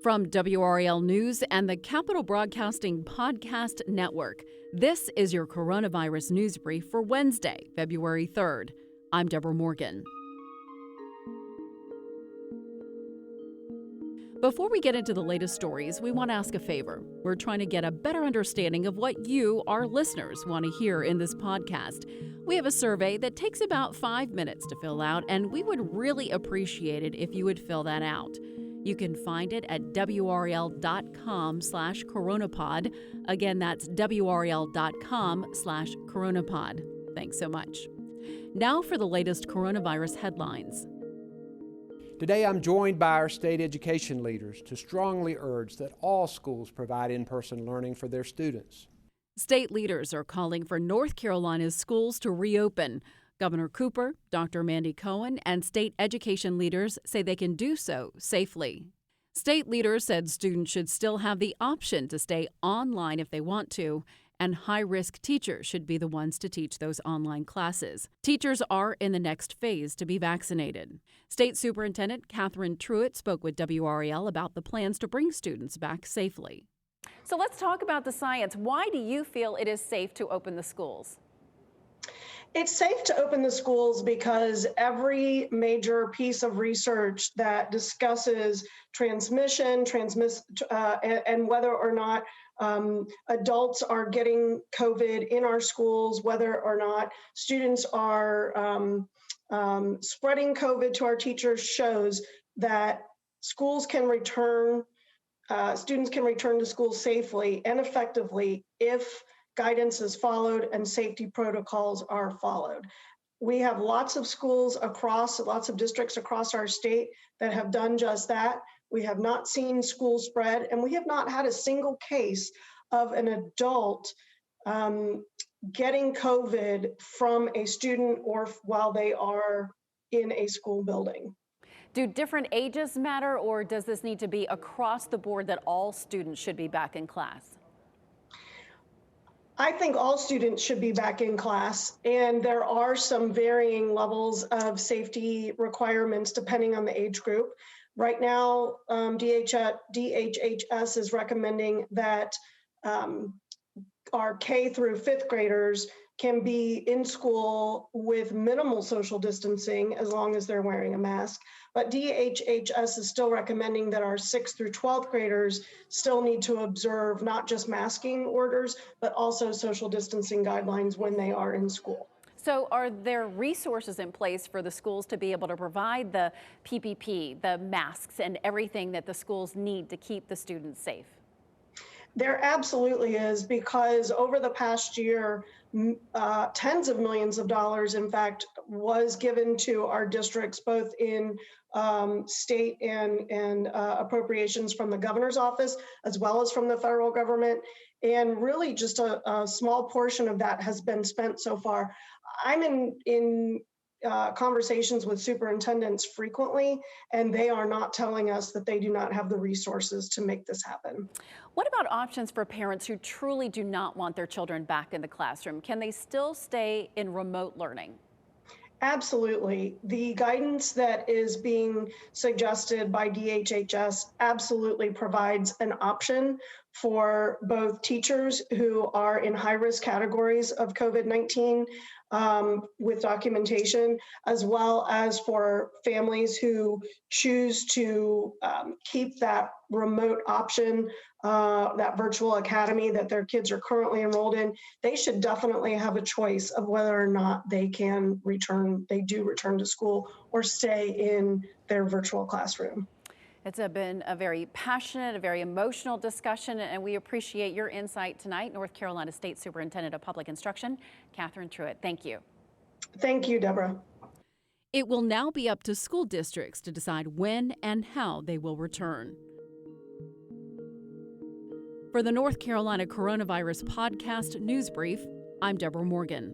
From WRAL News and the Capital Broadcasting Podcast Network, this is your coronavirus news brief for Wednesday, February 3rd. I'm Deborah Morgan. Before we get into the latest stories, we want to ask a favor. We're trying to get a better understanding of what you, our listeners, want to hear in this podcast. We have a survey that takes about 5 minutes to fill out, and we would really appreciate it if you would fill that out. You can find it at WRAL.com/coronapod. Again, that's WRAL.com/coronapod. Thanks so much. Now for the latest coronavirus headlines. Today I'm joined by our state education leaders to strongly urge that all schools provide in-person learning for their students. State leaders are calling for North Carolina's schools to reopen. Governor Cooper, Dr. Mandy Cohen, and state education leaders say they can do so safely. State leaders said students should still have the option to stay online if they want to, and high-risk teachers should be the ones to teach those online classes. Teachers are in the next phase to be vaccinated. State Superintendent Catherine Truitt spoke with WRAL about the plans to bring students back safely. So let's talk about the science. Why do you feel it is safe to open the schools? It's safe to open the schools because every major piece of research that discusses transmission, and whether or not adults are getting COVID in our schools, whether or not students are spreading COVID to our teachers, shows that schools can return, students can return to school safely and effectively if guidance is followed and safety protocols are followed. We have lots of schools lots of districts across our state that have done just that. We have not seen schools spread, and we have not had a single case of an adult getting COVID from a student or while they are in a school building. Do different ages matter, or does this need to be across the board that all students should be back in class? I think all students should be back in class, and there are some varying levels of safety requirements depending on the age group. Right now, DHHS is recommending that our K through 5th graders can be in school with minimal social distancing as long as they're wearing a mask. But DHHS is still recommending that our 6th through 12th graders still need to observe not just masking orders, but also social distancing guidelines when they are in school. So are there resources in place for the schools to be able to provide the PPE, the masks, and everything that the schools need to keep the students safe? There absolutely is, because over the past year, tens of millions of dollars, in fact, was given to our districts, both in state and appropriations from the governor's office, as well as from the federal government. And really just a small portion of that has been spent so far. I'm in conversations with superintendents frequently, and they are not telling us that they do not have the resources to make this happen. What about options for parents who truly do not want their children back in the classroom? Can they still stay in remote learning? Absolutely. The guidance that is being suggested by DHHS absolutely provides an option for both teachers who are in high-risk categories of COVID-19 with documentation, as well as for families who choose to keep that remote option, that virtual academy that their kids are currently enrolled in. They should definitely have a choice of whether or not they do return to school or stay in their virtual classroom. It's been a very passionate, a very emotional discussion, and we appreciate your insight tonight. North Carolina State Superintendent of Public Instruction, Catherine Truitt. Thank you. Thank you, Deborah. It will now be up to school districts to decide when and how they will return. For the North Carolina Coronavirus Podcast News Brief, I'm Deborah Morgan.